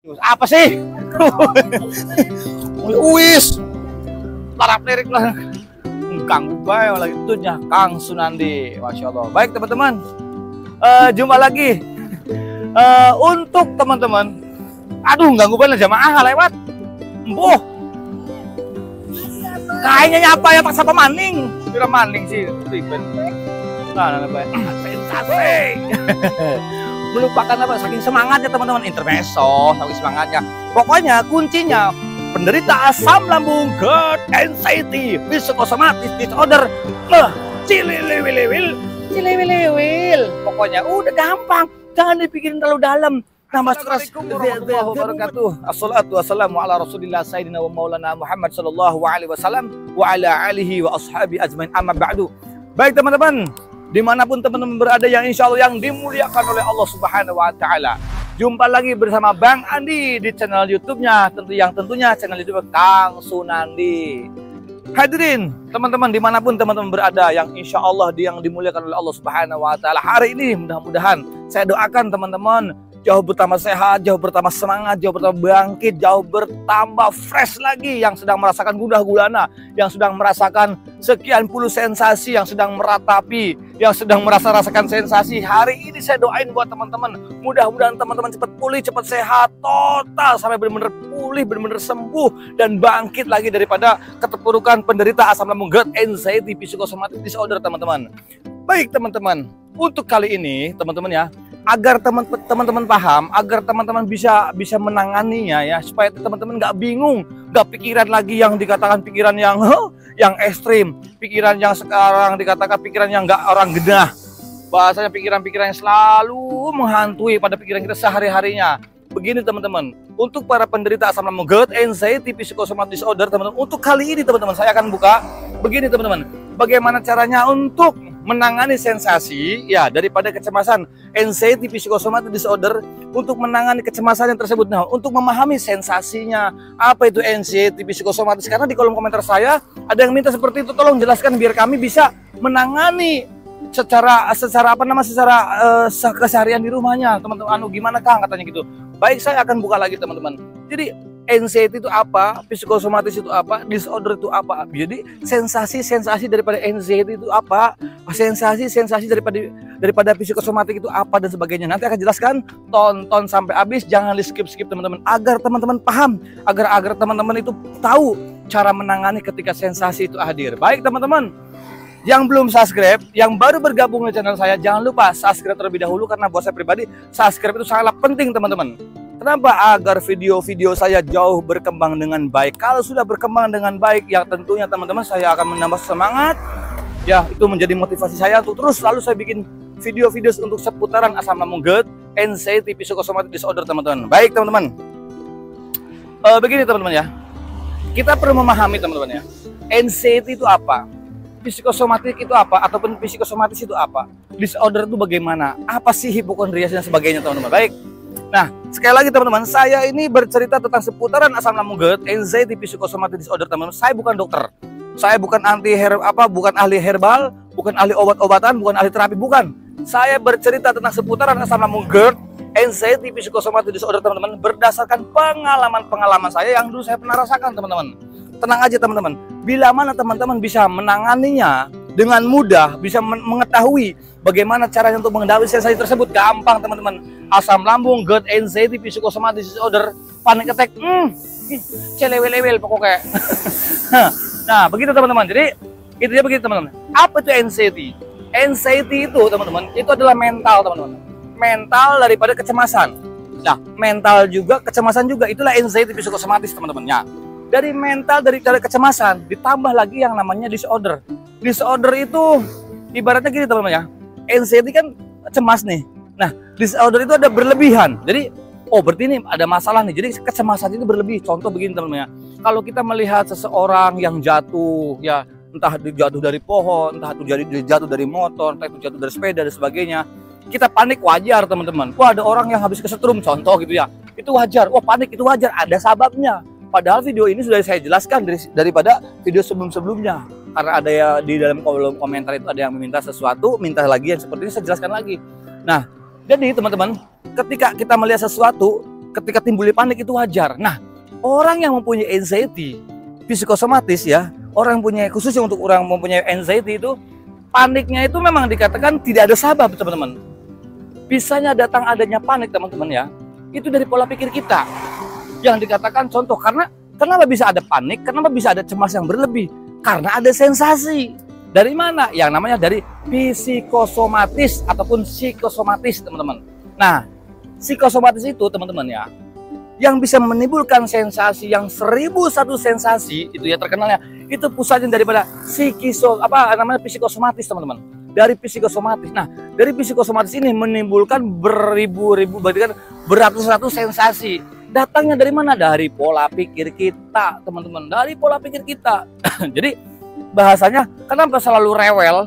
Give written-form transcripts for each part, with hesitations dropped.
Apa sih? Uis, larap lirik lah. Kang Ubay lagi itunya Kang Sunandi, masya Allah. Baik teman-teman, jumpa lagi untuk teman-teman. Aduh, ganggu banget jamaah lewat. Embuh, kayaknya nyapa ya paksa pemaning. Kira maning sih, ribet. Nah, sensasi. Melupakan apa, saking semangatnya teman-teman, intermezzo, saking semangatnya. Pokoknya kuncinya penderita asam lambung, GERD, anxiety, psikosomatis disorder, cililiwiliwil. Pokoknya udah gampang, jangan dipikirin terlalu dalam. Nama stres. Assalamualaikum warahmatullahi wabarakatuh. Assalatu wassalamu ala rasulillah sayyidina wa maulana Muhammad sallallahu alaihi wasallam wa ala alihi wa ashabi ajmain, amma ba'du. Baik teman-teman, dimanapun teman-teman berada yang insya Allah yang dimuliakan oleh Allah Subhanahu wa Ta'ala, jumpa lagi bersama Bang Andi di channel YouTube-nya, tentunya channel YouTube Kang Sunandi. Hadirin teman-teman dimanapun teman-teman berada yang insya Allah yang dimuliakan oleh Allah Subhanahu wa Ta'ala, hari ini mudah-mudahan saya doakan teman-teman jauh bertambah sehat, jauh bertambah semangat, jauh bertambah bangkit, jauh bertambah fresh lagi, yang sedang merasakan gundah gulana, yang sedang merasakan sekian puluh sensasi, yang sedang meratapi, yang sedang rasakan sensasi. Hari ini saya doain buat teman-teman, mudah-mudahan teman-teman cepat pulih, cepat sehat, total sampai benar-benar pulih, benar-benar sembuh dan bangkit lagi daripada keterpurukan penderita asam lambung, GERD, anxiety, psikosomatik disorder teman-teman. Baik teman-teman, untuk kali ini teman-teman ya, agar teman-teman paham, agar teman-teman bisa menanganinya ya, supaya teman-teman nggak bingung, nggak pikiran lagi yang dikatakan pikiran yang ekstrim, pikiran yang sekarang dikatakan pikiran yang nggak orang genah, bahasanya pikiran-pikiran yang selalu menghantui pada pikiran kita sehari-harinya. Begini teman-teman, untuk para penderita asam lambung, GERD, anxiety, psikosomatik disorder teman-teman, untuk kali ini teman-teman saya akan buka begini teman-teman, bagaimana caranya untuk menangani sensasi ya daripada kecemasan, anxiety, psikosomatik disorder, untuk menangani kecemasan yang tersebut. Nah, untuk memahami sensasinya apa itu anxiety, psikosomatis, karena di kolom komentar saya ada yang minta seperti itu, tolong jelaskan biar kami bisa menangani secara keseharian di rumahnya teman-teman. Gimana Kang katanya gitu. Baik, saya akan buka lagi teman-teman. Jadi anxiety itu apa, psikosomatis itu apa, disorder itu apa. Jadi sensasi-sensasi daripada anxiety itu apa, sensasi-sensasi daripada psikosomatik itu apa dan sebagainya. Nanti akan jelaskan, tonton sampai habis, jangan di skip-skip teman-teman, agar teman-teman paham, agar teman-teman itu tahu cara menangani ketika sensasi itu hadir. Baik teman-teman, yang belum subscribe, yang baru bergabung di channel saya, jangan lupa subscribe terlebih dahulu, karena buat saya pribadi subscribe itu sangat penting teman-teman. Kenapa? Agar video-video saya jauh berkembang dengan baik. Kalau sudah berkembang dengan baik, ya tentunya teman-teman saya akan menambah semangat. Ya, itu menjadi motivasi saya untuk terus selalu saya bikin video-video untuk seputaran asam lambung, GERD, anxiety, psikosomatik disorder teman-teman. Baik teman-teman, begini teman-teman ya, kita perlu memahami teman-teman ya, anxiety itu apa, psikosomatik itu apa, ataupun psikosomatis itu apa, disorder itu bagaimana, apa sih hipokondria dan sebagainya teman-teman. Baik. Nah, sekali lagi teman-teman, saya ini bercerita tentang seputaran asam lambung, GERD, anxiety, psikosomatik disorder teman-teman. Saya bukan dokter, saya bukan bukan ahli herbal, bukan ahli obat-obatan, bukan ahli terapi, bukan. Saya bercerita tentang seputaran asam lambung, GERD, anxiety, psikosomatik disorder teman-teman, berdasarkan pengalaman saya yang dulu saya pernah rasakan teman-teman. Tenang aja teman-teman, bila mana teman-teman bisa menanganinya dengan mudah, bisa mengetahui bagaimana caranya untuk mengendalikan sensasi tersebut, gampang teman-teman. Asam lambung, GERD, anxiety, psikosomatik disorder, panic attack, celewel-lewel pokoknya. Nah, begitu teman-teman. Jadi intinya begitu teman-teman. Apa itu anxiety? Anxiety itu teman-teman, itu adalah mental teman-teman. Mental daripada kecemasan. Nah, mental juga, kecemasan juga, itulah anxiety, psikosomatis teman-teman. Ya, dari mental, dari kecemasan, ditambah lagi yang namanya disorder. Disorder itu ibaratnya gini teman-teman ya, anxiety kan cemas nih. Nah, disorder itu ada berlebihan. Jadi, berarti ini ada masalah nih. Jadi kecemasan itu berlebih. Contoh begini teman-teman ya, kalau kita melihat seseorang yang jatuh, ya entah jatuh dari pohon, entah itu jatuh dari motor, entah itu jatuh dari sepeda dan sebagainya, kita panik wajar teman-teman. Wah, ada orang yang habis kesetrum contoh gitu ya, itu wajar. Wah, panik itu wajar, ada sebabnya. Padahal video ini sudah saya jelaskan daripada video sebelum-sebelumnya. Karena ada ya di dalam kolom komentar itu ada yang meminta sesuatu, minta lagi yang seperti ini, saya jelaskan lagi. Nah, jadi teman-teman, ketika kita melihat sesuatu, ketika timbulnya panik itu wajar. Nah, orang yang mempunyai anxiety psikosomatis ya, orang yang punya khususnya untuk orang mempunyai anxiety itu paniknya itu memang dikatakan tidak ada sebab, teman-teman. Bisanya datang adanya panik, teman-teman ya, itu dari pola pikir kita. Yang dikatakan contoh, karena kenapa bisa ada panik, kenapa bisa ada cemas yang berlebih? Karena ada sensasi. Dari mana? Yang namanya dari psikosomatis ataupun psikosomatis, teman-teman. Nah, psikosomatis itu, teman-teman ya, yang bisa menimbulkan sensasi yang 1001 sensasi itu ya terkenalnya, itu pusatnya daripada psikosomatis, teman-teman. Dari psikosomatis. Nah, dari psikosomatis ini menimbulkan beribu-ribu, berarti kan beratus-ratus sensasi. Datangnya dari mana? Dari pola pikir kita, teman-teman. Dari pola pikir kita. Jadi bahasanya, kenapa selalu rewel,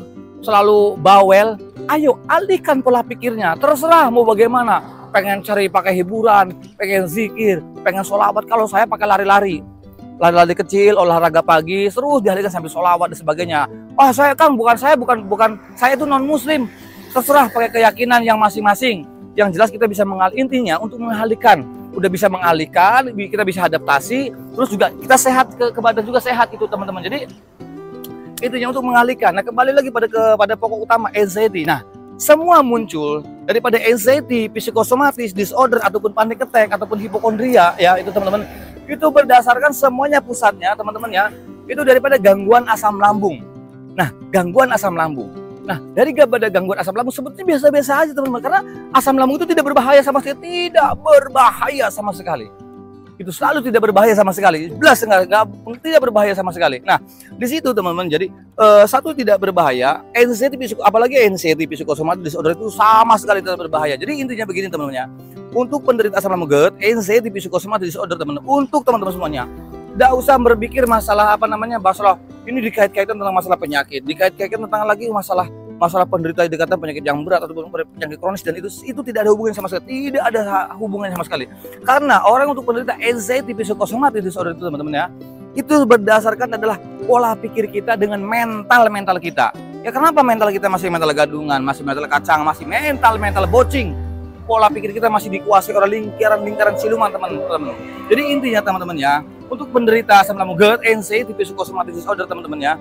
selalu bawel? Ayo alihkan pola pikirnya. Terserah mau bagaimana. Pengen cari pakai hiburan, pengen zikir, pengen sholawat. Kalau saya pakai lari-lari kecil, olahraga pagi, terus dialihkan sambil sholawat dan sebagainya. Oh saya Kang, bukan saya itu non muslim. Terserah pakai keyakinan yang masing-masing. Yang jelas kita bisa intinya untuk mengalihkan. Udah bisa mengalihkan, kita bisa adaptasi, terus juga kita sehat ke badan juga sehat itu, teman-teman. Jadi intinya untuk mengalihkan. Nah, kembali lagi pada pokok utama anxiety. Nah, semua muncul daripada anxiety, psikosomatis, disorder, ataupun panic attack, ataupun hipokondria, ya itu teman-teman. Itu berdasarkan semuanya pusatnya, teman-teman ya, itu daripada gangguan asam lambung. Nah, gangguan asam lambung. Nah, dari gangguan asam lambung sebetulnya biasa-biasa aja, teman-teman. Karena asam lambung itu tidak berbahaya sama sekali. Tidak berbahaya sama sekali. Itu selalu tidak berbahaya sama sekali. Tidak berbahaya sama sekali. Nah, di situ teman-teman, jadi satu tidak berbahaya, apalagi anxiety psikosomatis disorder itu sama sekali tidak berbahaya. Jadi intinya begini teman-teman ya. Untuk penderita asam lambung GERD, anxiety psikosomatis disorder teman-teman, untuk teman-teman semuanya, tidak usah berpikir masalah masalah ini dikait-kaitkan tentang masalah penyakit, dikait-kaitkan tentang lagi masalah penderita dikatakan penyakit yang berat ataupun penyakit kronis, dan itu tidak ada hubungannya sama sekali, tidak ada hubungannya sama sekali. Karena orang untuk penderita anxiety psikosomatis disorder itu teman-teman ya, itu berdasarkan adalah pola pikir kita dengan mental kita. Ya kenapa mental kita masih mental gadungan, masih mental kacang, masih mental bocing? Pola pikir kita masih dikuasai oleh lingkaran siluman, teman-teman. Jadi intinya teman-teman ya, untuk penderita asam lambung GERD, anxiety psikosomatis disorder teman-teman ya.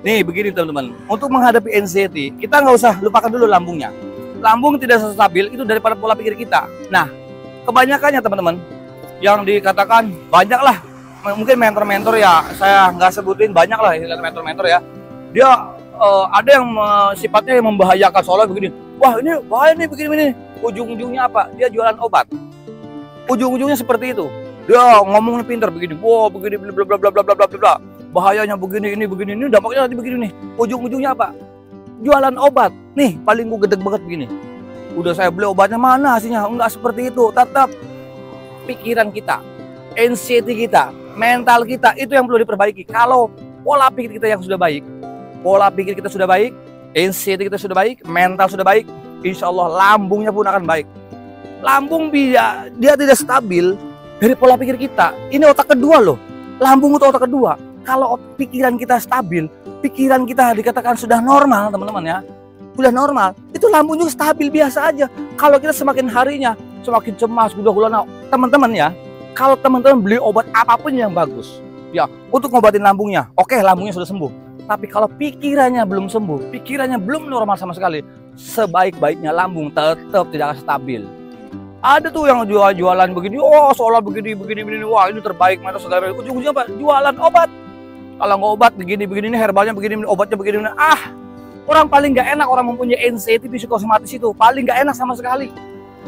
Nih begini teman-teman, untuk menghadapi anxiety, kita nggak usah lupakan dulu lambungnya. Lambung tidak stabil itu daripada pola pikir kita. Nah, kebanyakannya teman-teman, yang dikatakan banyak lah, mungkin mentor-mentor ya, saya nggak sebutin, banyak lah mentor-mentor ya. Dia ada yang sifatnya yang membahayakan, soalnya begini, wah ini bahaya nih begini. Ujung-ujungnya apa? Dia jualan obat. Ujung-ujungnya seperti itu. Dia ngomongnya pintar begini, wah begini bla bla bla bla bla bla. Bahayanya begini, ini dampaknya nanti begini nih. Ujung-ujungnya apa? Jualan obat. Nih, paling gue gedeg banget begini. Udah saya beli obatnya, mana hasilnya? Enggak seperti itu. Tetap pikiran kita, anxiety kita, mental kita, itu yang perlu diperbaiki. Kalau pola pikir kita yang sudah baik, anxiety kita sudah baik, mental sudah baik, insya Allah lambungnya pun akan baik. Lambung dia tidak stabil dari pola pikir kita. Ini otak kedua loh. Lambung itu otak kedua. Kalau pikiran kita stabil, pikiran kita dikatakan sudah normal, teman-teman ya, sudah normal, itu lambung juga stabil biasa aja. Kalau kita semakin harinya semakin cemas, gula-gulana, teman-teman ya, kalau teman-teman beli obat apapun yang bagus, ya untuk ngobatin lambungnya, oke, lambungnya sudah sembuh. Tapi kalau pikirannya belum sembuh, pikirannya belum normal sama sekali, sebaik-baiknya lambung tetap tidak akan stabil. Ada tuh yang jualan begini, oh seolah begini, wah ini terbaik, mata segala macam. Ujung-ujungnya apa? Jualan obat. Kalau nggak obat begini ini herbalnya begini, obatnya begini. Orang paling nggak enak orang mempunyai anxiety psikosomatis itu paling nggak enak sama sekali.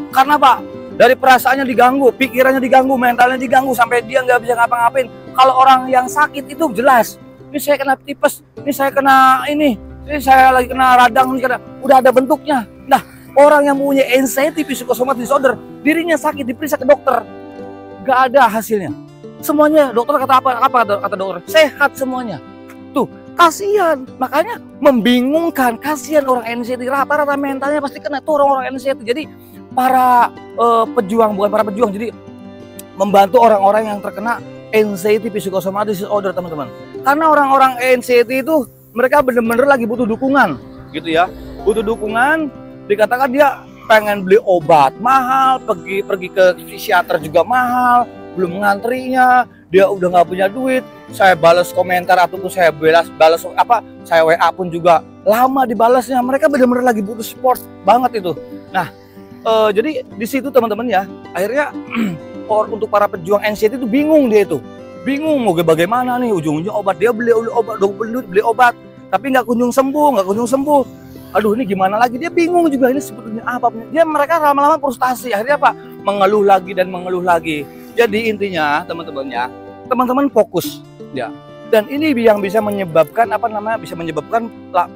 Karena apa? Dari perasaannya diganggu, pikirannya diganggu, mentalnya diganggu, sampai dia nggak bisa ngapa-ngapain. Kalau orang yang sakit itu jelas, ini saya kena tipes, ini saya kena ini saya lagi kena radang, ini udah ada bentuknya. Nah, orang yang mempunyai anxiety psikosomatis disorder, dirinya sakit, diperiksa ke dokter, nggak ada hasilnya. Semuanya dokter kata apa kata dokter? Sehat semuanya. Tuh, kasihan. Makanya membingungkan, kasihan orang anxiety, rata-rata mentalnya pasti kena tuh orang-orang anxiety. Jadi para pejuang, bukan para pejuang, jadi membantu orang-orang yang terkena anxiety psikosomatis disorder, teman-teman. Karena orang-orang anxiety itu mereka benar-benar lagi butuh dukungan, gitu ya. Butuh dukungan, dikatakan dia pengen beli obat mahal, pergi ke psikiater juga mahal, belum ngantrinya, dia udah nggak punya duit. Saya balas komentar ataupun saya balas saya WA pun juga lama dibalasnya. Mereka benar-benar lagi butuh support banget itu. Nah, jadi di situ teman-teman ya, akhirnya untuk para pejuang NCT itu bingung, dia itu bingung mau bagaimana nih, ujung-ujungnya obat, dia beli obat tapi nggak kunjung sembuh. Aduh, ini gimana lagi, dia bingung juga, ini sebetulnya apa. Mereka lama-lama frustasi, akhirnya apa, mengeluh lagi dan mengeluh lagi. Jadi intinya teman-teman fokus ya, dan ini yang bisa menyebabkan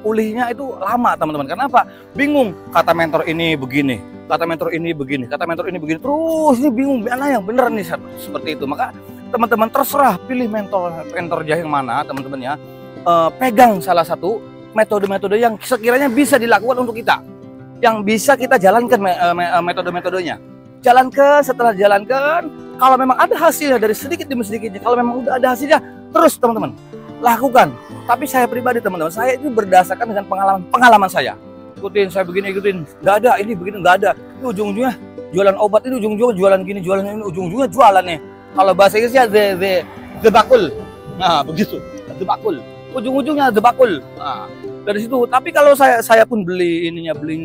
pulihnya itu lama teman-teman. Kenapa? Bingung, kata mentor ini begini, kata mentor ini begini, terus ini bingung mana yang bener nih, seperti itu. Maka teman-teman terserah pilih mentor yang mana teman-teman ya. Pegang salah satu metode-metode yang sekiranya bisa dilakukan untuk kita, yang bisa kita jalankan metode-metodenya. Jalankan, setelah jalankan, kalau memang ada hasilnya dari sedikit demi sedikitnya, kalau memang udah ada hasilnya, terus teman-teman lakukan. Tapi saya pribadi teman-teman, saya itu berdasarkan dengan pengalaman saya. Saya ikutin, nggak ada, ini begini nggak ada. Ini ujung-ujungnya jualan obat, ini ujung-ujungnya jualan gini, jualan ini, ujung-ujungnya jualan nih. Kalau bahasa Inggrisnya the bakul. Nah, begitu, the bakul. Ujung-ujungnya debakul. Nah, dari situ. Tapi kalau saya pun beli,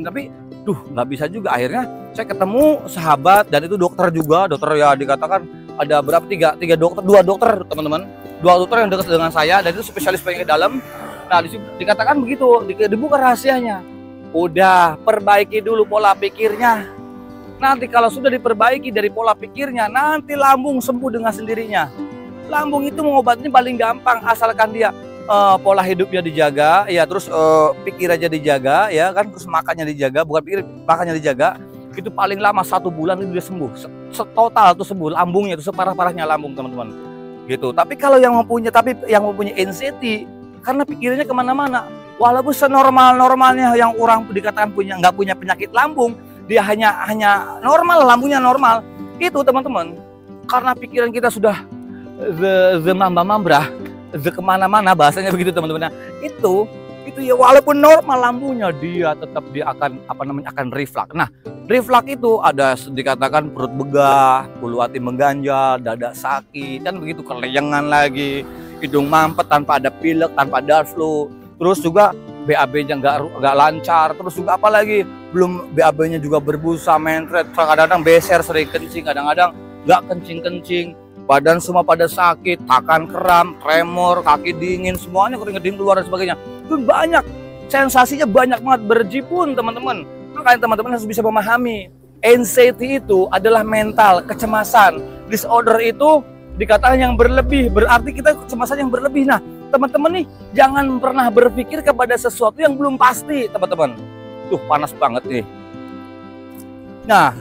tapi nggak bisa juga. Akhirnya saya ketemu sahabat, dan itu dokter juga, dokter ya, dikatakan ada berapa, dua dokter teman-teman, dua dokter yang dekat dengan saya, dan itu spesialis penyakit dalam. Nah, dikatakan begitu, dibuka rahasianya. Udah, perbaiki dulu pola pikirnya. Nanti kalau sudah diperbaiki dari pola pikirnya, nanti lambung sembuh dengan sendirinya. Lambung itu mengobatnya paling gampang, asalkan dia pola hidupnya dijaga, ya, terus pikir aja dijaga, ya kan, terus makannya dijaga, bukan pikir, makannya dijaga, itu paling lama 1 bulan itu dia sembuh, total tuh sembuh, lambungnya itu separah-parahnya lambung teman-teman, gitu. Tapi kalau yang mempunyai anxiety, karena pikirannya kemana-mana, walaupun senormal-normalnya yang orang dikatakan nggak punya penyakit lambung, dia hanya normal, lambungnya normal, itu teman-teman, karena pikiran kita sudah mambrah, kemana-mana, bahasanya begitu teman-teman. Itu ya, walaupun normal lambungnya, dia akan reflux. Nah, reflux itu ada dikatakan perut begah, bulu hati mengganjal, dada sakit, kan begitu, keleyengan lagi, hidung mampet tanpa ada pilek, tanpa ada flu, terus juga BAB-nya nggak lancar, terus juga apalagi belum BAB-nya juga berbusa, mentret, kadang-kadang beser, sering kencing, kadang-kadang nggak kencing, badan semua pada sakit, tangan kram, tremor, kaki dingin, semuanya keringet keluar dan sebagainya. Itu banyak, sensasinya banyak banget, berjipun teman-teman. Makanya teman-teman harus bisa memahami, anxiety itu adalah mental, kecemasan. Disorder itu dikatakan yang berlebih, berarti kita kecemasan yang berlebih. Nah, teman-teman nih, jangan pernah berpikir kepada sesuatu yang belum pasti, teman-teman. Tuh, panas banget nih. Nah,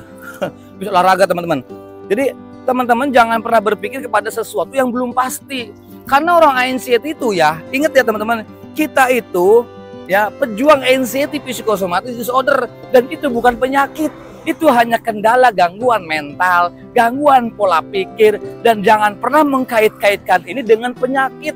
bisa olahraga teman-teman. Jadi teman-teman jangan pernah berpikir kepada sesuatu yang belum pasti. Karena orang anxiety itu ya, ingat ya teman-teman, kita itu ya pejuang anxiety psikosomatis disorder, dan itu bukan penyakit. Itu hanya kendala, gangguan mental, gangguan pola pikir, dan jangan pernah mengkait-kaitkan ini dengan penyakit.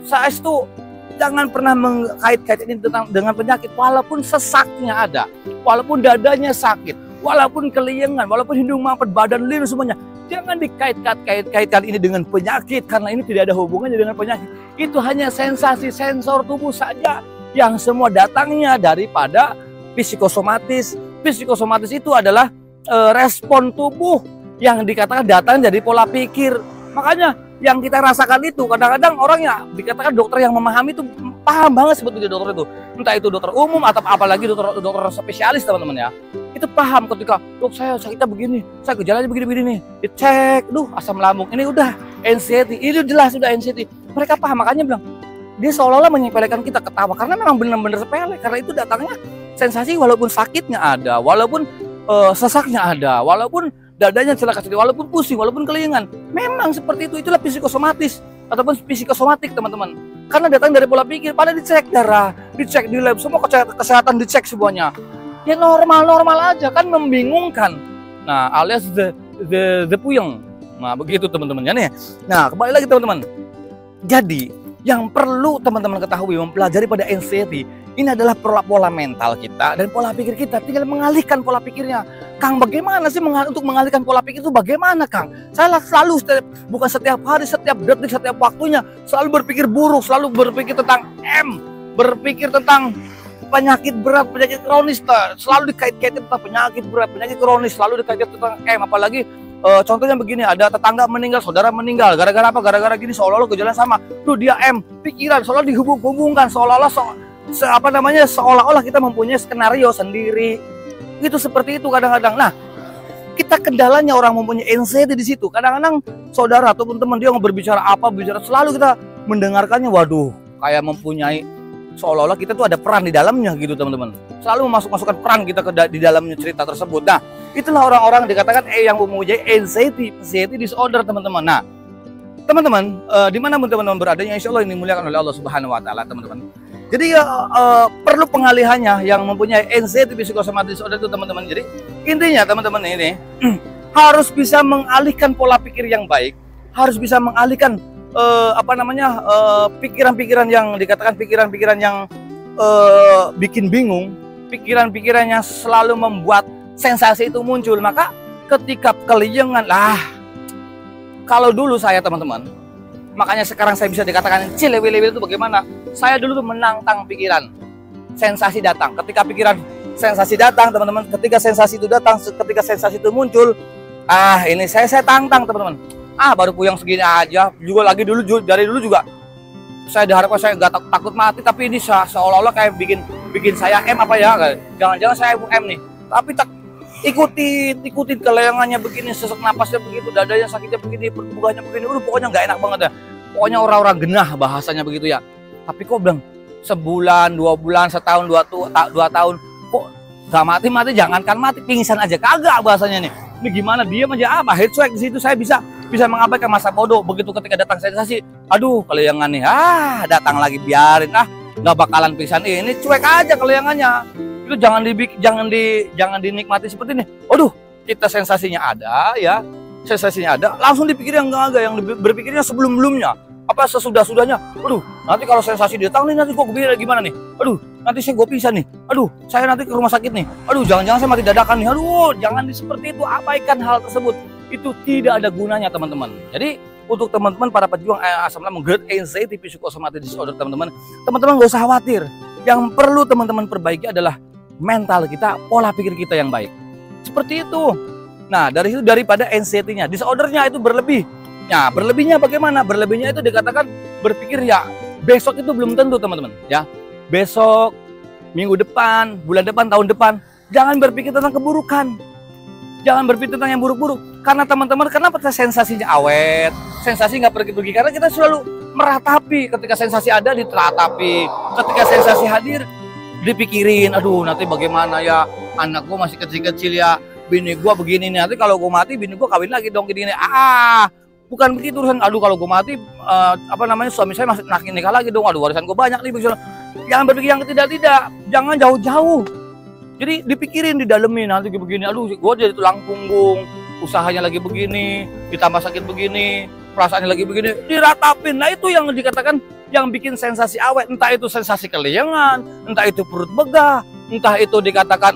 Saya itu jangan pernah mengkait-kaitkan ini dengan penyakit, walaupun sesaknya ada, walaupun dadanya sakit, walaupun keliengan, walaupun hidung mampet, badan linu semuanya, jangan dikait-kaitkan ini dengan penyakit, karena ini tidak ada hubungannya dengan penyakit. Itu hanya sensasi sensor tubuh saja, yang semua datangnya daripada psikosomatis. Psikosomatis itu adalah respon tubuh yang dikatakan datang dari pola pikir. Makanya yang kita rasakan itu kadang-kadang orangnya dikatakan dokter yang memahami itu paham banget sebetulnya dokter itu, entah itu dokter umum atau apalagi dokter spesialis teman-teman ya, itu paham ketika dok saya sakitnya begini, saya gejalanya begini nih, dicek, asam lambung ini udah anxiety, ini jelas sudah anxiety. Mereka paham, makanya bilang dia seolah-olah menyepelekan, kita ketawa karena memang benar-benar sepele, karena itu datangnya sensasi, walaupun sakitnya ada, walaupun sesaknya ada, walaupun dadanya celaka, walaupun pusing, walaupun kelingan, memang seperti itu. Itulah psikosomatis ataupun psikosomatik teman-teman, karena datang dari pola pikir. Pada dicek darah, dicek di lab, semua kesehatan dicek semuanya, ya normal aja, kan membingungkan. Nah, alias the puyeng. Nah, begitu teman-teman ya nih. Nah, kembali lagi teman-teman. Jadi yang perlu teman-teman ketahui, mempelajari pada anxiety, Ini adalah pola mental kita dan pola pikir kita. Tinggal mengalihkan pola pikirnya. Kang, bagaimana sih untuk mengalihkan pola pikir itu bagaimana, Kang? Saya selalu, bukan setiap hari, setiap detik, setiap waktunya, selalu berpikir buruk, selalu berpikir tentang berpikir tentang penyakit berat, penyakit kronis, selalu dikait-kaitin tentang penyakit berat, penyakit kronis, selalu dikait-kaitin tentang apalagi contohnya begini, ada tetangga meninggal, saudara meninggal, gara-gara apa? Gara-gara gini, seolah-olah gejala sama. Tuh dia pikiran, seolah dihubung-hubungkan, seolah-olah seolah-olah kita mempunyai skenario sendiri. Itu seperti itu kadang-kadang. Nah, kita kendalanya orang mempunyai anxiety di situ. Kadang-kadang saudara ataupun teman dia mau berbicara selalu kita mendengarkannya, waduh, kayak mempunyai seolah-olah kita tuh ada peran di dalamnya gitu, teman-teman. Selalu masukkan peran kita di dalamnya cerita tersebut. Nah, itulah orang-orang dikatakan yang mempunyai anxiety disorder, teman-teman. Nah, teman-teman, dimanapun teman-teman berada, insya Allah ini dimuliakan oleh Allah Subhanahu Wa Taala, teman-teman. Jadi perlu pengalihannya yang mempunyai anxiety psychosomatic disorder itu, teman-teman. Jadi intinya teman-teman ini harus bisa mengalihkan pola pikir yang baik, harus bisa mengalihkan pikiran-pikiran yang dikatakan pikiran-pikiran yang bikin bingung, pikiran-pikiran yang selalu membuat sensasi itu muncul. Maka ketika keliengan kalau dulu saya, teman-teman, makanya sekarang saya bisa dikatakan cilewil-lewil itu bagaimana? Saya dulu tuh menantang pikiran. Sensasi datang. Ketika pikiran sensasi datang, teman-teman, ketika sensasi itu datang, ketika sensasi itu muncul, ini saya tantang, teman-teman. Baru puyeng segini aja. Juga lagi dari dulu juga saya diharapkan saya nggak takut mati, tapi ini seolah-olah kayak bikin saya apa ya? Jangan-jangan saya nih. Tapi ikutin keleangannya begini, sesak napasnya begitu, dadanya sakitnya begini, pertumbuhannya begini, pokoknya nggak enak banget ya. Pokoknya orang-orang genah bahasanya begitu ya. Tapi kok bilang sebulan, 2 bulan, setahun, 2 tahun, kok nggak mati, jangankan mati, pingsan aja kagak bahasanya nih. Ini gimana, dia aja headshake di situ. Saya bisa mengabaikan masa bodoh. Begitu ketika datang sensasi, aduh keleangan nih, datang lagi, biarin, nggak bakalan pingsan, ini cuek aja keleangannya. Itu jangan dinikmati seperti ini. Aduh, kita sensasinya ada ya, langsung dipikir yang enggak, yang berpikirnya sebelum-belumnya, apa sesudah-sudahnya. Aduh, nanti kalau sensasi datang nih, nanti gue gimana nih? Aduh, nanti saya gue pingsan nih. Aduh, saya nanti ke rumah sakit nih. Aduh, jangan-jangan saya mati dadakan nih. Aduh, jangan seperti itu, abaikan hal tersebut. Itu tidak ada gunanya, teman-teman. Jadi untuk teman-teman para pejuang asam lambung great anxiety psychosomatic disorder, teman-teman gak usah khawatir. Yang perlu teman-teman perbaiki adalah mental kita, pola pikir kita yang baik. Seperti itu. Nah, dari itu daripada anxiety-nya, disorder-nya itu berlebih. Nah, berlebihnya bagaimana? Berlebihnya itu dikatakan berpikir ya besok itu belum tentu, teman-teman. Ya, besok, minggu depan, bulan depan, tahun depan, jangan berpikir tentang keburukan. Jangan berpikir tentang yang buruk-buruk. Karena teman-teman, kenapa sensasinya awet, sensasi nggak pergi-pergi? Karena kita selalu meratapi. Ketika sensasi ada, diteratapi. Ketika sensasi hadir, dipikirin, aduh nanti bagaimana ya, anak gua masih kecil-kecil ya, bini gua begini nih, nanti kalau gua mati bini gua kawin lagi dong gini. Bukan begitu urusan. Aduh kalau gua mati suami saya masih nikah lagi dong, aduh warisan gua banyak nih. Jangan berpikir yang tidak, jangan jauh-jauh. Jadi dipikirin, didalemin, nanti begini, aduh gua jadi tulang punggung, usahanya lagi begini, ditambah sakit begini, perasaannya lagi begini, diratapin. Nah itu yang dikatakan yang bikin sensasi awet, entah itu sensasi keliengan, entah itu perut begah, entah itu dikatakan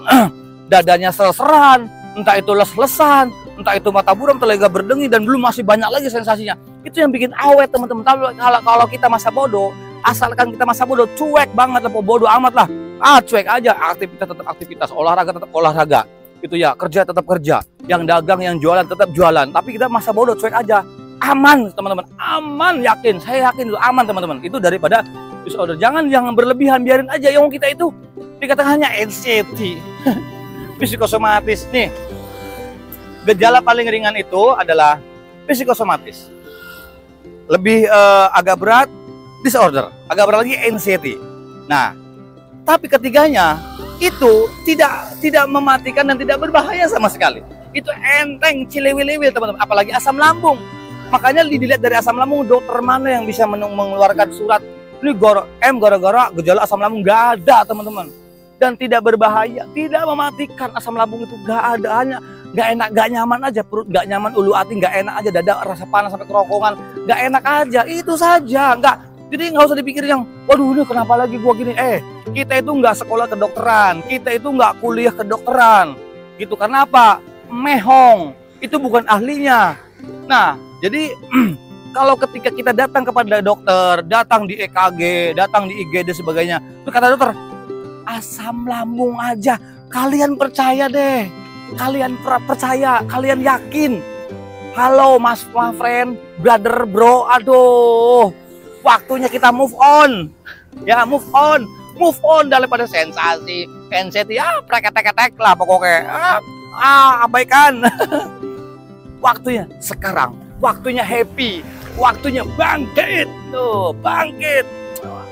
dadanya ser-seran, entah itu les-lesan, entah itu mata buram, telinga berdengi, dan belum masih banyak lagi sensasinya. Itu yang bikin awet, teman-teman. Kalau kita masa bodoh, asalkan kita masa bodoh, cuek banget lah, bodoh amat lah. Cuek aja, aktivitas tetap aktivitas, olahraga tetap olahraga, gitu ya, kerja tetap kerja, yang dagang, yang jualan tetap jualan. Tapi kita masa bodoh, cuek aja. Aman, teman-teman, aman, yakin, saya yakin itu aman, teman-teman. Itu daripada disorder. Jangan berlebihan, biarin aja. Yang kita itu dikatakan hanya anxiety psikosomatis. Nih, gejala paling ringan itu adalah psikosomatis. Lebih agak berat disorder, agak berat lagi anxiety. Nah, tapi ketiganya itu tidak mematikan dan tidak berbahaya sama sekali. Itu enteng, cilewil-lewil, teman-teman. Apalagi asam lambung. Makanya dilihat dari asam lambung, dokter mana yang bisa mengeluarkan surat ini gara-gara gejala asam lambung? Gak ada, teman-teman. Dan tidak berbahaya, tidak mematikan. Asam lambung itu gak ada, hanya gak enak, gak nyaman aja, perut gak nyaman, ulu hati gak enak aja, dada rasa panas sampai kerongkongan, gak enak aja, itu saja. Jadi nggak usah dipikir yang waduh ini kenapa lagi gua gini. Kita itu nggak sekolah kedokteran, kita itu nggak kuliah kedokteran, gitu. Karena apa? Mehong, itu bukan ahlinya. Nah, jadi kalau ketika kita datang kepada dokter, datang di EKG, datang di IGD dan sebagainya, itu kata dokter, asam lambung aja. Kalian percaya deh, kalian percaya, kalian yakin. Halo mas, my friend, brother, bro, aduh, waktunya kita move on. Ya, move on daripada sensasi, NCT, ya preketek-ketek lah pokoknya. Abaikan. Waktunya sekarang, waktunya happy, waktunya bangkit, tuh, bangkit.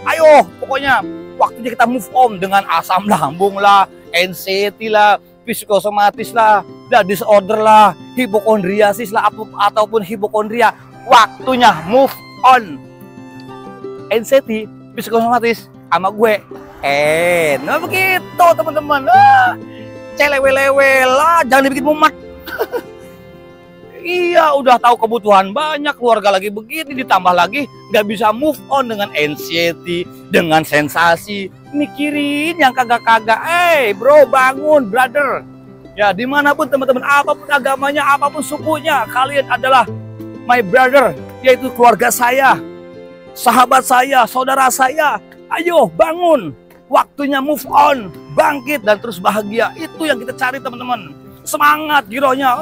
Ayo, pokoknya waktunya kita move on dengan asam lambung lah, NCT lah, psikosomatis lah, disorder lah, hipokondriasis lah, ataupun hipokondria. Waktunya move on. NCT, psikosomatis, sama gue. Nah begitu teman-teman. Celewe-lewe lah, jangan dibikin mumet. Iya, udah tahu kebutuhan banyak, keluarga lagi begini, ditambah lagi nggak bisa move on dengan anxiety, dengan sensasi, mikirin yang kagak-kagak. Bro, bangun, brother. Ya, dimanapun teman-teman, apapun agamanya, apapun sukunya, kalian adalah my brother, yaitu keluarga saya, sahabat saya, saudara saya. Ayo, bangun. Waktunya move on, bangkit, dan terus bahagia. Itu yang kita cari teman-teman. Semangat, girohnya.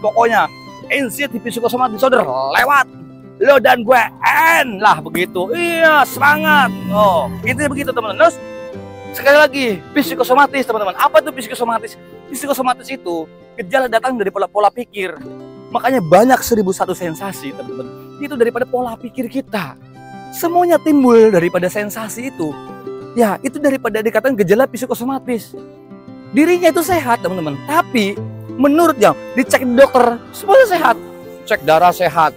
Pokoknya anxiety psikosomatis disorder lewat, lo dan gue end lah begitu. Iya, semangat. Itu begitu teman-teman. Terus sekali lagi, psikosomatis teman-teman. Apa itu psikosomatis? Psikosomatis itu gejala datang dari pola pikir. Makanya banyak 1001 sensasi teman-teman. Itu daripada pola pikir kita. Semuanya timbul daripada sensasi itu. Ya, itu daripada dikatakan gejala psikosomatis. Dirinya itu sehat teman-teman, tapi menurutnya dicek di dokter semuanya sehat, cek darah sehat,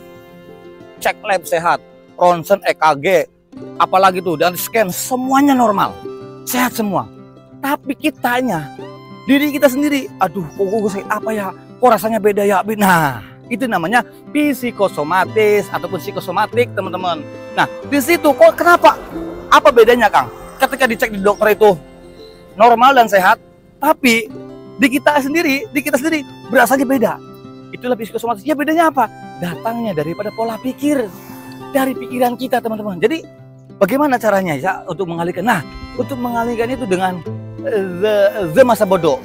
cek lab sehat, ronsen, EKG, apalagi tuh, dan scan semuanya normal, sehat semua. Tapi kitanya, diri kita sendiri, aduh, kok gue sakit apa ya, kok rasanya beda ya. Nah, itu namanya psikosomatis ataupun psikosomatik teman-teman. Nah, di situ kok kenapa? Apa bedanya Kang? Ketika dicek di dokter itu normal dan sehat, tapi di kita sendiri berasanya beda. Itulah psikosomatis. Ya bedanya apa? Datangnya daripada pola pikir, dari pikiran kita teman-teman. Jadi bagaimana caranya ya untuk mengalihkan? Nah, untuk mengalihkan itu dengan the masa bodoh.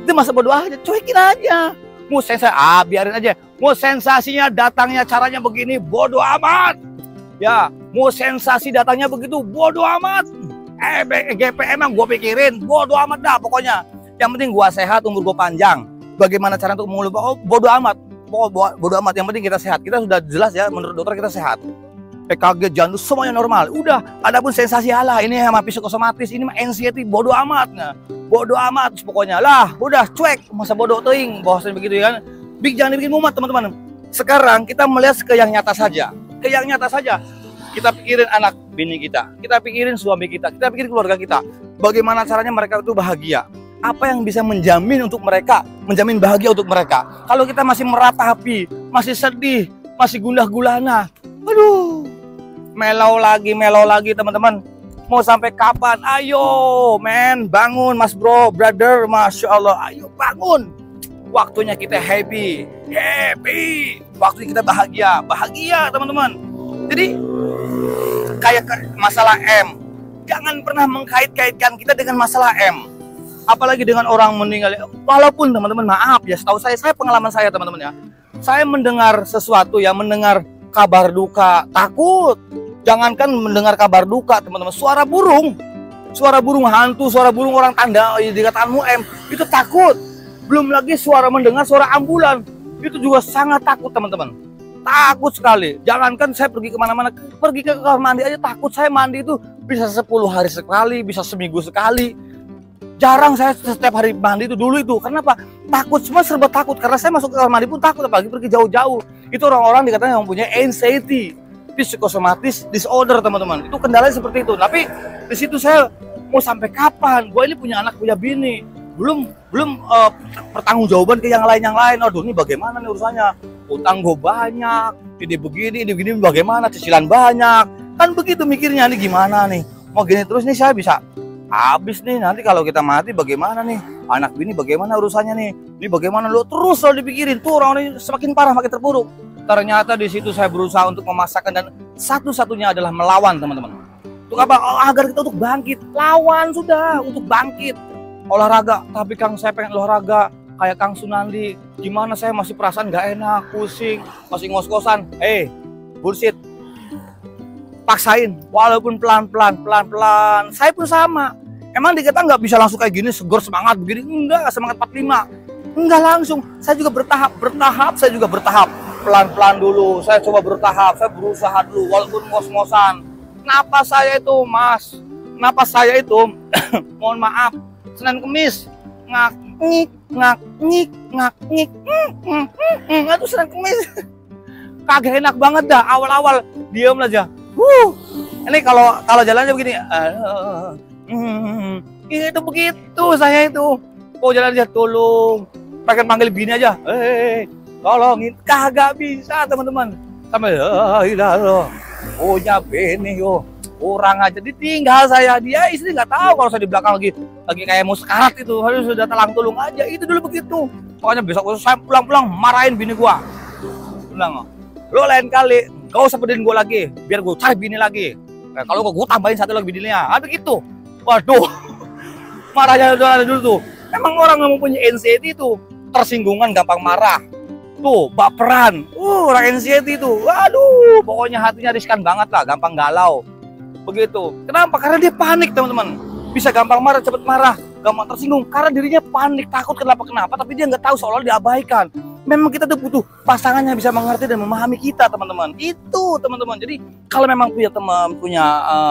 The masa bodoh aja, cuekin aja. Mau sensasi, biarin aja. Mau sensasinya datangnya caranya begini, bodoh amat. Ya, mau sensasi datangnya begitu, bodoh amat. GP emang gue pikirin, bodoh amat dah pokoknya. Yang penting gue sehat, umur gue panjang. Bagaimana cara untuk mengubah? Bodoh amat. Bodoh amat, yang penting kita sehat. Kita sudah jelas ya, menurut dokter kita sehat. EKG, jantung, semuanya normal. Udah, adapun sensasi Allah, ini sama psikosomatis, ini mah anxiety, bodoh amat. Nah, bodoh amat pokoknya lah. Udah, cuek, masa bodoh teing, bosan begitu ya kan. Jangan dibikin mumet teman-teman. Sekarang kita melihat ke yang nyata saja. Ke yang nyata saja. Kita pikirin anak bini kita, kita pikirin suami kita pikirin keluarga kita. Bagaimana caranya mereka itu bahagia? Apa yang bisa menjamin untuk mereka, menjamin bahagia untuk mereka? Kalau kita masih meratapi, masih sedih, masih gundah gulana, aduh, melau lagi teman-teman. Mau sampai kapan? Ayo, men, bangun, mas bro, brother, masya Allah, ayo bangun. Waktunya kita happy. Waktunya kita bahagia teman-teman. Jadi kayak masalah M, jangan pernah mengkait-kaitkan kita dengan masalah M, apalagi dengan orang meninggal. Walaupun teman-teman, maaf ya, setahu saya pengalaman saya teman-teman ya, saya mendengar sesuatu ya, mendengar kabar duka, takut. Jangankan mendengar kabar duka teman-teman, suara burung hantu, suara burung orang tanda dikatakanmu M, itu takut. Belum lagi mendengar suara ambulan, itu juga sangat takut teman-teman. Takut sekali. Jangankan saya pergi kemana-mana, pergi ke kamar mandi aja takut. Saya mandi itu bisa 10 hari sekali, bisa seminggu sekali. Jarang saya setiap hari mandi itu dulu itu. Kenapa? Takut, semua serba takut. Karena saya masuk ke kamar mandi pun takut, apalagi pergi jauh-jauh. Itu orang-orang dikatakan yang mempunyai anxiety, psikosomatis disorder teman-teman. Itu kendalanya seperti itu. Tapi di situ saya mau sampai kapan? Gue ini punya anak, punya bini. Belum pertanggungjawaban ke yang lain. Aduh, ini bagaimana nih urusannya? Utang gue banyak, ini begini bagaimana, cicilan banyak. Kan begitu mikirnya, nih gimana nih? Mau gini terus nih saya bisa habis nih, nanti kalau kita mati bagaimana nih, anak bini bagaimana urusannya nih, ini bagaimana lo, terus selalu dipikirin tuh orang ini semakin parah makin terpuruk. Ternyata di situ saya berusaha untuk memasakkan dan satu-satunya adalah melawan teman-teman. Untuk apa? Agar kita untuk bangkit, lawan sudah untuk bangkit. Olahraga, tapi Kang saya pengen olahraga kayak Kang Sunandi, gimana saya masih perasaan gak enak, pusing, masih ngos-ngosan. Bullshit. Paksain, walaupun pelan-pelan, saya pun sama. Emang dikata nggak bisa langsung kayak gini, seger semangat begini, enggak, semangat 45, enggak langsung. Saya juga bertahap, saya juga bertahap, pelan-pelan dulu, saya coba bertahap, saya berusaha dulu, walaupun ngos-ngosan. Napas saya itu, Mas, napas saya itu, mohon maaf, Senin Kemis, ngak-ngik, itu Senin Kemis, kagak enak banget dah, awal-awal, diam aja. Ini kalau jalannya begini, itu begitu saya itu. Oh jalan aja, tolong, pengen panggil bini aja, tolongin, kagak bisa teman-teman. Sampai punya bini yo, orang aja ditinggal saya, dia istri nggak tahu kalau saya di belakang lagi kayak mau sekarat itu, harus sudah telang tulung aja, itu dulu begitu. Pokoknya besok saya pulang marahin bini gua, bilang lo lain kali gak usah peduliin gue lagi, biar gue cari bini lagi. Nah, kalau gue tambahin satu lagi bininya, begitu. Waduh, marahnya dulu tuh. Emang orang yang mempunyai anxiety itu tersinggungan, gampang marah. Tuh, baperan. Orang anxiety itu, waduh, pokoknya hatinya riskan banget lah, gampang galau. Begitu. Kenapa? Karena dia panik teman-teman. Bisa gampang marah, cepet marah, gampang tersinggung. Karena dirinya panik, takut kenapa, tapi dia nggak tahu seolah diabaikan. Memang kita tuh butuh pasangannya bisa mengerti dan memahami kita teman-teman. Itu teman-teman. Jadi kalau memang punya teman, punya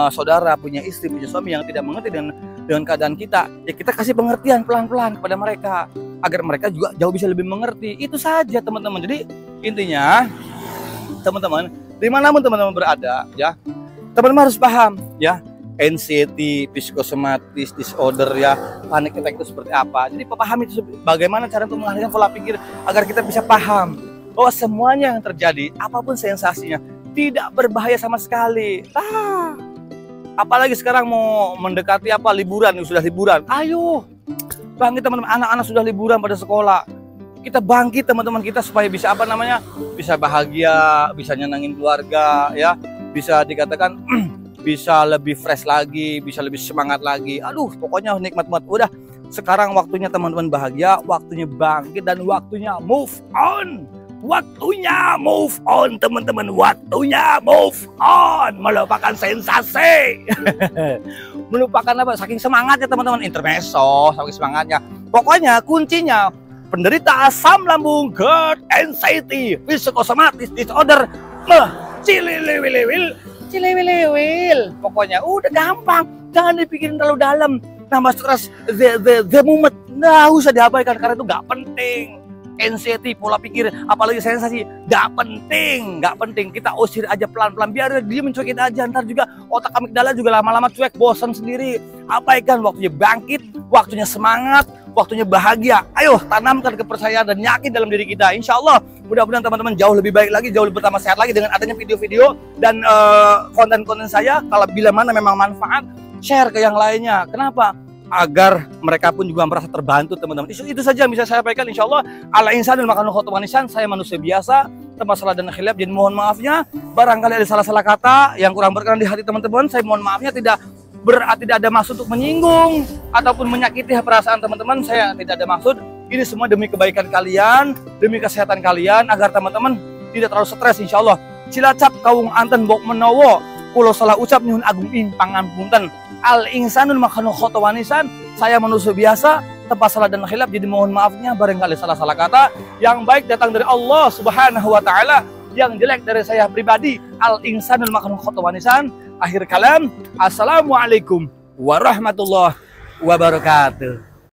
saudara, punya istri, punya suami yang tidak mengerti dengan keadaan kita, ya kita kasih pengertian pelan-pelan kepada mereka agar mereka juga jauh bisa lebih mengerti. Itu saja teman-teman. Jadi intinya teman-teman, dimanapun teman-teman berada, ya teman-teman harus paham, ya anxiety, psikosomatis disorder, ya panic attack itu seperti apa. Jadi pahami itu bagaimana cara untuk mengalihkan pola pikir agar kita bisa paham bahwa semuanya yang terjadi, apapun sensasinya, tidak berbahaya sama sekali. Apalagi sekarang mau mendekati liburan, sudah liburan. Ayo bangkit teman-teman, anak-anak sudah liburan pada sekolah. Kita bangkit teman-teman kita supaya bisa bisa bahagia, bisa nyenangin keluarga, ya bisa dikatakan bisa lebih fresh lagi, bisa lebih semangat lagi. Aduh, pokoknya nikmat banget. Udah, sekarang waktunya teman-teman bahagia, waktunya bangkit, dan waktunya move on. Waktunya move on, teman-teman. Waktunya move on. Melupakan sensasi. Melupakan apa? Saking semangatnya teman-teman. Intermezzo, saking semangatnya. Pokoknya kuncinya, penderita asam lambung, GERD, anxiety, psikosomatis disorder, cilewil. Pokoknya udah gampang, jangan dipikirin terlalu dalam. Nambah stres, the moment, nggak usah diabaikan karena itu nggak penting. Anxiety, pola pikir, apalagi sensasi, nggak penting. Kita usir aja pelan-pelan, biar dia mencuekin aja. Ntar juga otak amigdala juga lama-lama cuek, bosan sendiri. Abaikan, waktunya bangkit, waktunya semangat, waktunya bahagia. Ayo tanamkan kepercayaan dan yakin dalam diri kita. Insya Allah mudah-mudahan teman-teman jauh lebih baik lagi, jauh lebih bertambah sehat lagi dengan adanya video-video dan konten-konten saya. Kalau bila mana memang manfaat, share ke yang lainnya. Kenapa? Agar mereka pun juga merasa terbantu teman-teman. Itu saja yang bisa saya sampaikan. Insya Allah ala insanul makhluk khotwanisan, saya manusia biasa, tanpa salah dan khilaf. Jadi mohon maafnya barangkali ada salah-salah kata yang kurang berkenan di hati teman-teman. Saya mohon maafnya, tidak ada maksud untuk menyinggung ataupun menyakiti perasaan teman-teman. Saya tidak ada maksud. Ini semua demi kebaikan kalian, demi kesehatan kalian, agar teman-teman tidak terlalu stres. Insya Allah. Cilacap kaung anten bok menowo, pulau salah ucap nyuhun agung ing pangampunten. Al insanul makhluk khotwanisan, saya manusia biasa, tanpa salah dan khilaf. Jadi mohon maafnya barangkali salah-salah kata. Yang baik datang dari Allah Subhanahu wa taala, yang jelek dari saya pribadi. Al insanul makhluk khotwanisan. Akhir kalam, assalamualaikum warahmatullahi wabarakatuh.